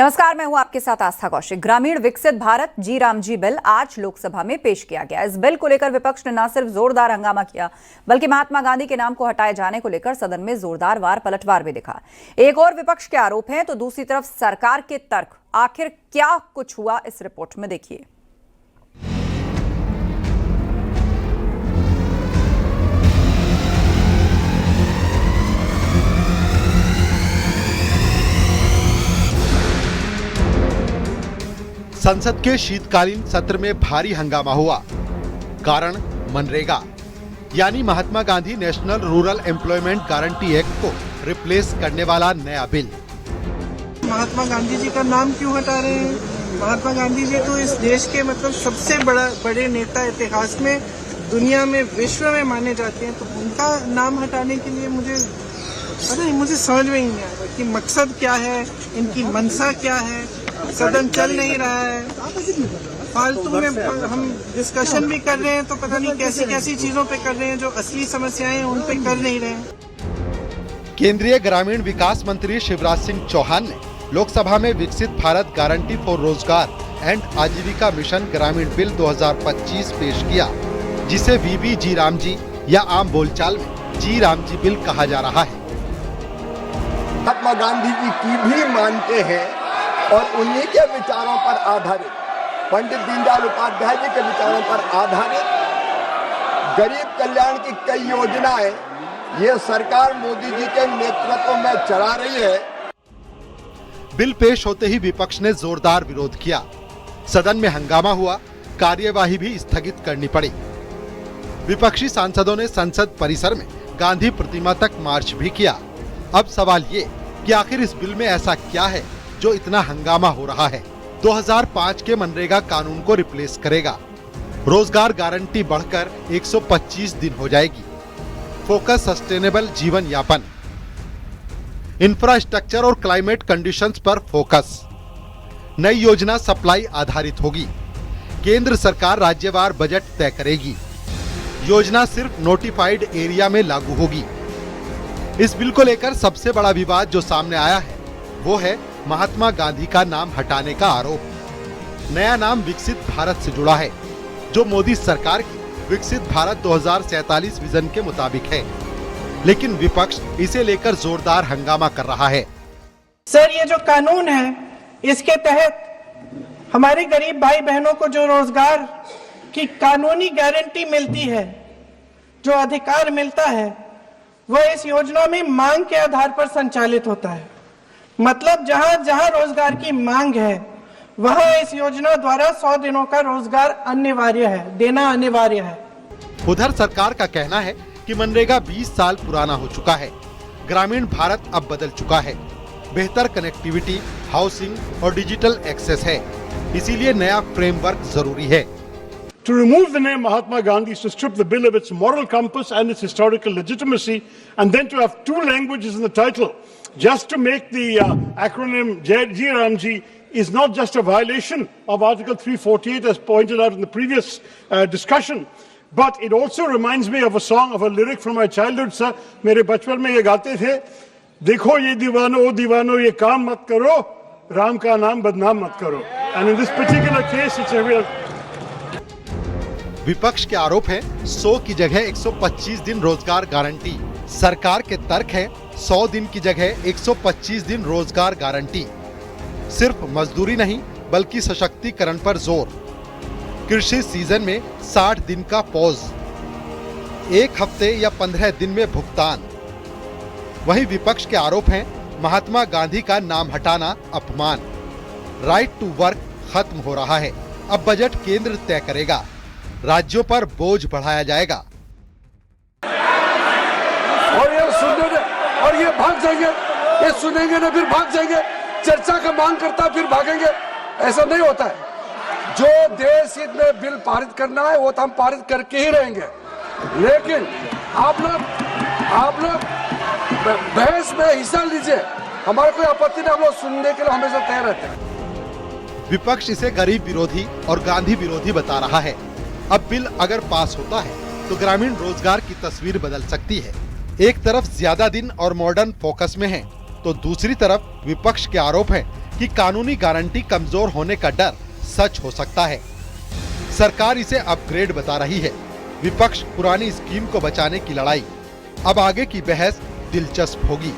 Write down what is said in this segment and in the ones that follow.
नमस्कार, मैं हूं आपके साथ आस्था कौशिक। ग्रामीण विकसित भारत जी राम जी बिल आज लोकसभा में पेश किया गया। इस बिल को लेकर विपक्ष ने न सिर्फ जोरदार हंगामा किया, बल्कि महात्मा गांधी के नाम को हटाए जाने को लेकर सदन में जोरदार वार पलटवार भी दिखा। एक और विपक्ष के आरोप हैं तो दूसरी तरफ सरकार के तर्क। आखिर क्या कुछ हुआ, इस रिपोर्ट में देखिए। संसद के शीतकालीन सत्र में भारी हंगामा हुआ। कारण मनरेगा यानी Mahatma Gandhi national rural employment guarantee act को रिप्लेस करने वाला नया बिल। महात्मा गांधी जी का नाम क्यों हटा रहे हैं? महात्मा गांधी जी तो इस देश के सबसे बड़े नेता इतिहास में, दुनिया में, विश्व में माने जाते हैं। तो उनका नाम हटाने के लिए मुझे समझ में ही नहीं आ रहा कि मकसद क्या है, इनकी मंशा क्या है। सदन चल नहीं रहा है, फालतू में हम डिस्कशन भी कर रहे हैं तो पता नहीं कैसी कैसी चीजों पे कर रहे हैं, जो असली समस्याएं हैं उन पे कर नहीं रहे हैं। केंद्रीय ग्रामीण विकास मंत्री शिवराज सिंह चौहान ने लोकसभा में विकसित भारत गारंटी फॉर रोजगार एंड आजीविका मिशन ग्रामीण बिल 2025 पेश किया, जिसे वीबी जी राम जी या आम बोलचाल में जी राम जी बिल कहा जा रहा है। महात्मा गांधी जी की भी मानते हैं और उन्हीं के विचारों पर आधारित, पंडित दीनदयाल उपाध्याय जी के विचारों पर आधारित गरीब कल्याण की कई योजनाएं ये सरकार मोदी जी के नेतृत्व में चला रही है। बिल पेश होते ही विपक्ष ने जोरदार विरोध किया। सदन में हंगामा हुआ, कार्यवाही भी स्थगित करनी पड़ी। विपक्षी सांसदों ने संसद परिसर में गांधी प्रतिमा तक मार्च भी किया। अब सवाल ये कि आखिर इस बिल में ऐसा क्या है जो इतना हंगामा हो रहा है। 2005 के मनरेगा कानून को रिप्लेस करेगा। रोजगार गारंटी बढ़कर 125 दिन हो जाएगी। फोकस सस्टेनेबल जीवन यापन, इंफ्रास्ट्रक्चर और क्लाइमेट कंडीशंस पर फोकस। नई योजना सप्लाई आधारित होगी। केंद्र सरकार राज्यवार बजट तय करेगी। योजना सिर्फ नोटिफाइड एरिया में लागू होगी। इस बिल को लेकर सबसे बड़ा विवाद जो सामने आया है वो है महात्मा गांधी का नाम हटाने का आरोप। नया नाम विकसित भारत से जुड़ा है, जो मोदी सरकार की विकसित भारत 2047 विजन के मुताबिक है। लेकिन विपक्ष इसे लेकर जोरदार हंगामा कर रहा है। सर, ये जो कानून है, इसके तहत हमारे गरीब भाई बहनों को जो रोजगार की कानूनी गारंटी मिलती है, जो अधिकार मिलता है, वह इस योजना में मांग के आधार पर संचालित होता है। मतलब जहां जहां रोजगार की मांग है, वहां इस योजना द्वारा 100 दिनों का रोजगार अनिवार्य है, देना अनिवार्य है। उधर सरकार का कहना है कि मनरेगा 20 साल पुराना हो चुका है। ग्रामीण भारत अब बदल चुका है। बेहतर कनेक्टिविटी, हाउसिंग और डिजिटल एक्सेस है, इसीलिए नया फ्रेमवर्क जरूरी है। To remove the name Mahatma Gandhi is to strip the bill of its moral compass and its historical legitimacy, and then to have two languages in the title, just to make the acronym Ji Ram Ji, is not just a violation of Article 348 as pointed out in the previous discussion, but it also reminds me of a song, of a lyric from my childhood, sir. मेरे बचपन में ये गाते थे, देखो ये दीवानो ओ दीवानो ये काम मत करो, राम का नाम बदनाम मत करो. And in this particular case it's a real विपक्ष के आरोप है 100 की जगह 125 दिन रोजगार गारंटी। सरकार के तर्क है 100 दिन की जगह 125 दिन रोजगार गारंटी। सिर्फ मजदूरी नहीं बल्कि सशक्तिकरण पर जोर। कृषि सीजन में 60 दिन का पॉज, 1 हफ्ते या 15 दिन में भुगतान। वहीं विपक्ष के आरोप हैं महात्मा गांधी का नाम हटाना अपमान। राइट टू वर्क खत्म हो रहा है। अब बजट केंद्र तय करेगा, राज्यों पर बोझ बढ़ाया जाएगा। और ये भाग जाएंगे, ये सुनेंगे ना फिर भाग जाएंगे, चर्चा का मांग करता फिर भागेंगे। ऐसा नहीं होता है। जो देश हित में बिल पारित करना है वो तो हम पारित करके ही रहेंगे। लेकिन आप लोग बहस में हिस्सा लीजिए, हमारा कोई आपत्ति नहीं, हम लोग सुनने के लिए हमेशा तैयार रहते हैं। विपक्ष इसे गरीब विरोधी और गांधी विरोधी बता रहा है। अब बिल अगर पास होता है तो ग्रामीण रोजगार की तस्वीर बदल सकती है। एक तरफ ज्यादा दिन और मॉडर्न फोकस में है, तो दूसरी तरफ विपक्ष के आरोप है कि कानूनी गारंटी कमजोर होने का डर सच हो सकता है। सरकार इसे अपग्रेड बता रही है। विपक्ष पुरानी स्कीम को बचाने की लड़ाई। अब आगे की बहस दिलचस्प होगी।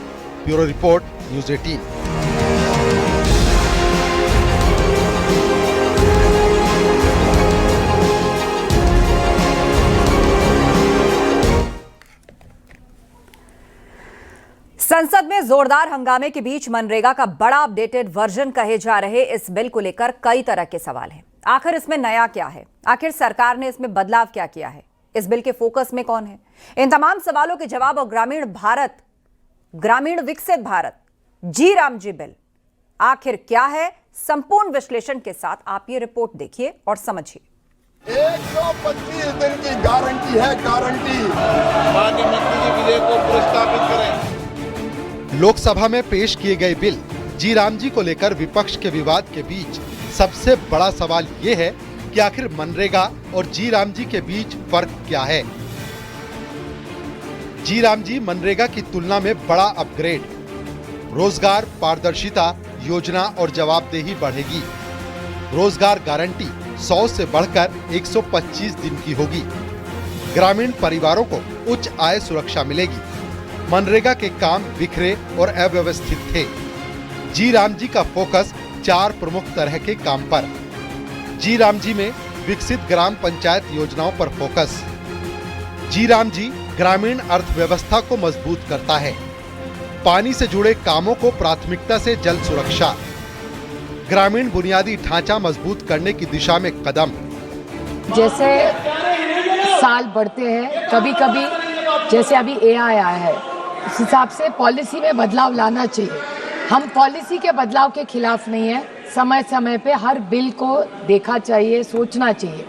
Bureau report, news 18। संसद में जोरदार हंगामे के बीच मनरेगा का बड़ा अपडेटेड वर्जन कहे जा रहे इस बिल को लेकर कई तरह के सवाल हैं। आखिर इसमें नया क्या है? आखिर सरकार ने इसमें बदलाव क्या किया है? इस बिल के फोकस में कौन है? इन तमाम सवालों के जवाब और ग्रामीण विकसित भारत जी राम जी बिल आखिर क्या है, संपूर्ण विश्लेषण के साथ आप ये रिपोर्ट देखिए और समझिए। 125 दिन की गारंटी है, गारंटी। माननीय मंत्री जी विधेयक को प्रस्तावित करें। लोकसभा में पेश किए गए बिल जी राम जी को लेकर विपक्ष के विवाद के बीच सबसे बड़ा सवाल ये है कि आखिर मनरेगा और जी राम जी के बीच फर्क क्या है। जी राम जी मनरेगा की तुलना में बड़ा अपग्रेड। रोजगार, पारदर्शिता, योजना और जवाबदेही बढ़ेगी। रोजगार गारंटी 100 से बढ़कर 125 दिन की होगी। ग्रामीण परिवारों को उच्च आय सुरक्षा मिलेगी। मनरेगा के काम बिखरे और अव्यवस्थित थे। जी राम जी का फोकस 4 प्रमुख तरह के काम पर। जी राम जी में विकसित ग्राम पंचायत योजनाओं पर फोकस। जी राम जी ग्रामीण अर्थव्यवस्था को मजबूत करता है। पानी से जुड़े कामों को प्राथमिकता से जल सुरक्षा। ग्रामीण बुनियादी ढांचा मजबूत करने की दिशा में कदम। जैसे साल बढ़ते हैं, कभी कभी जैसे अभी एआई आया है, उस हिसाब से पॉलिसी में बदलाव लाना चाहिए। हम पॉलिसी के बदलाव के खिलाफ नहीं है। समय समय पे हर बिल को देखा चाहिए, सोचना चाहिए।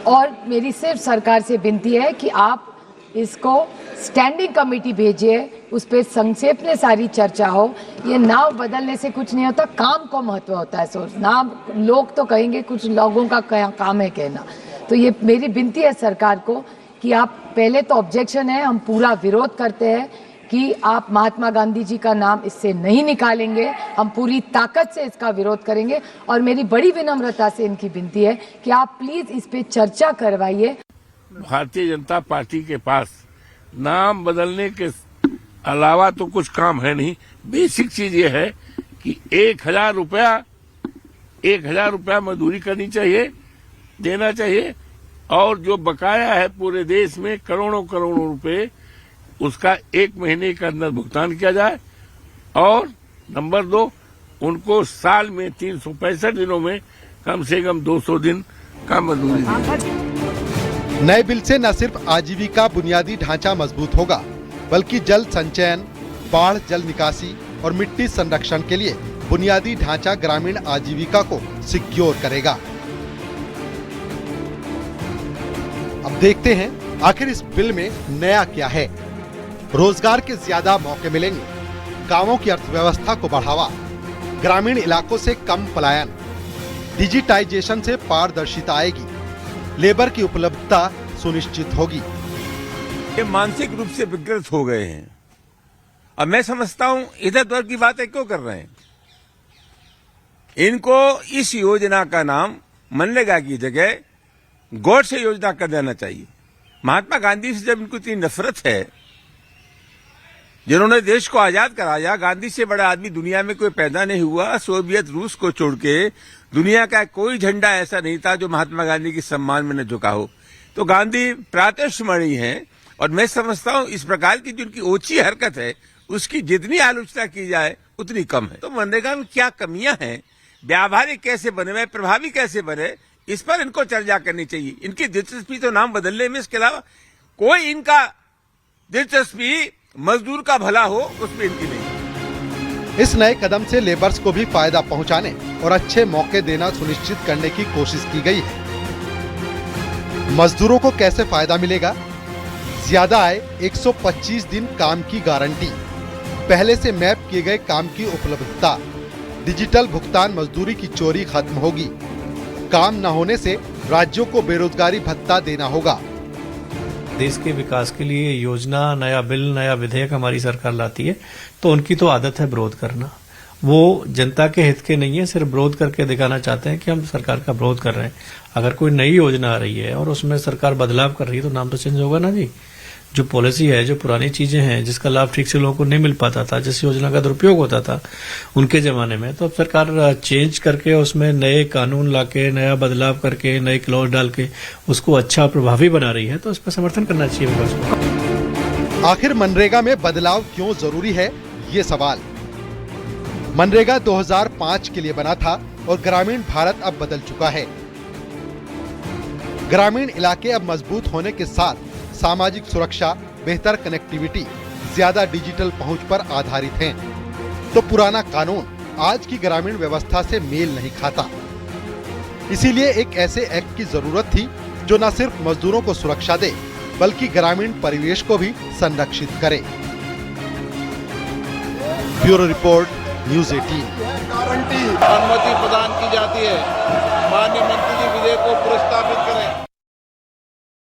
और मेरी सिर्फ सरकार से विनती है कि आप इसको स्टैंडिंग कमेटी भेजिए, उस पर संक्षेप में सारी चर्चा हो। ये नाम बदलने से कुछ नहीं होता, काम को महत्व होता है। सोच नाम लोग तो कहेंगे, कुछ लोगों का काम है कहना। तो ये मेरी विनती है सरकार को कि आप पहले तो ऑब्जेक्शन है, हम पूरा विरोध करते हैं कि आप महात्मा गांधी जी का नाम इससे नहीं निकालेंगे। हम पूरी ताकत से इसका विरोध करेंगे। और मेरी बड़ी विनम्रता से इनकी विनती है कि आप प्लीज इस पे चर्चा करवाइए। भारतीय जनता पार्टी के पास नाम बदलने के अलावा तो कुछ काम है नहीं। बेसिक चीज ये है कि 1000 रुपया मजदूरी करनी चाहिए, देना चाहिए। और जो बकाया है पूरे देश में करोड़ों रुपए, उसका 1 महीने के अंदर भुगतान किया जाए। और नंबर 2, उनको साल में 365 दिनों में कम से कम 200 दिन का मजदूरी दी। नए बिल से न सिर्फ आजीविका बुनियादी ढांचा मजबूत होगा, बल्कि जल संचयन, बाढ़ जल निकासी और मिट्टी संरक्षण के लिए बुनियादी ढांचा ग्रामीण आजीविका को सिक्योर करेगा। अब देखते हैं आखिर इस बिल में नया क्या है। रोजगार के ज्यादा मौके मिलेंगे, गांवों की अर्थव्यवस्था को बढ़ावा, ग्रामीण इलाकों से कम पलायन, डिजिटाइजेशन से पारदर्शिता आएगी, लेबर की उपलब्धता सुनिश्चित होगी। ये मानसिक रूप से विकृत हो गए हैं। अब मैं समझता हूं इधर उधर की बातें क्यों कर रहे हैं। इनको इस योजना का नाम मनरेगा की जगह गॉडसे योजना कर देना चाहिए। महात्मा गांधी से जब इनको इतनी नफरत है, जिन्होंने देश को आजाद कराया, गांधी से बड़ा आदमी दुनिया में कोई पैदा नहीं हुआ। सोवियत रूस को छोड़ के दुनिया का कोई झंडा ऐसा नहीं था जो महात्मा गांधी के सम्मान में न झुका हो। तो गांधी प्रातस्मरणीय हैं। और मैं समझता हूं इस प्रकार की जो उनकी ओछी हरकत है, उसकी जितनी आलोचना की जाए उतनी कम है। तो मनरेगा में क्या कमियां हैं, व्यावहारिक कैसे बने, प्रभावी कैसे बने, इस पर इनको चर्चा करनी चाहिए। इनकी दिलचस्पी तो नाम बदलने में, इसके अलावा कोई इनका दिलचस्पी मजदूर का भला हो उसमें इनकी नहीं। इस नए कदम से लेबर्स को भी फायदा पहुंचाने और अच्छे मौके देना सुनिश्चित करने की कोशिश की गई है। मजदूरों को कैसे फायदा मिलेगा? ज्यादा आय, 125 दिन काम की गारंटी, पहले से मैप किए गए काम की उपलब्धता, डिजिटल भुगतान, मजदूरी की चोरी खत्म होगी, काम न होने से राज्यों को बेरोजगारी भत्ता देना होगा, देश के विकास के लिए योजना, नया बिल, नया विधेयक हमारी सरकार लाती है तो उनकी तो आदत है विरोध करना। वो जनता के हित के नहीं है, सिर्फ विरोध करके दिखाना चाहते हैं कि हम सरकार का विरोध कर रहे हैं। अगर कोई नई योजना आ रही है और उसमें सरकार बदलाव कर रही है तो नाम तो चेंज होगा ना जी। जो पॉलिसी है, जो पुरानी चीजें हैं, जिसका लाभ ठीक से लोगों को नहीं मिल पाता था, जिस योजना का दुरुपयोग होता था उनके जमाने में, तो अब सरकार चेंज करके उसमें नए कानून लाके, नया बदलाव करके, नए क्लॉज डाल के उसको अच्छा प्रभावी बना रही है, तो इस पर समर्थन करना चाहिए विकास को। आखिर मनरेगा में बदलाव क्यों जरूरी है, ये सवाल। मनरेगा 2005 के लिए बना था और ग्रामीण भारत अब बदल चुका है। ग्रामीण इलाके अब मजबूत होने के साथ सामाजिक सुरक्षा, बेहतर कनेक्टिविटी, ज्यादा डिजिटल पहुंच पर आधारित हैं। तो पुराना कानून आज की ग्रामीण व्यवस्था से मेल नहीं खाता। इसीलिए एक ऐसे एक्ट की जरूरत थी जो न सिर्फ मजदूरों को सुरक्षा दे बल्कि ग्रामीण परिवेश को भी संरक्षित करे। Bureau report, news 18। गारंटी अनुमति प्रदान की जाती है। माननीय मंत्री जी विधेयक को प्रस्तावित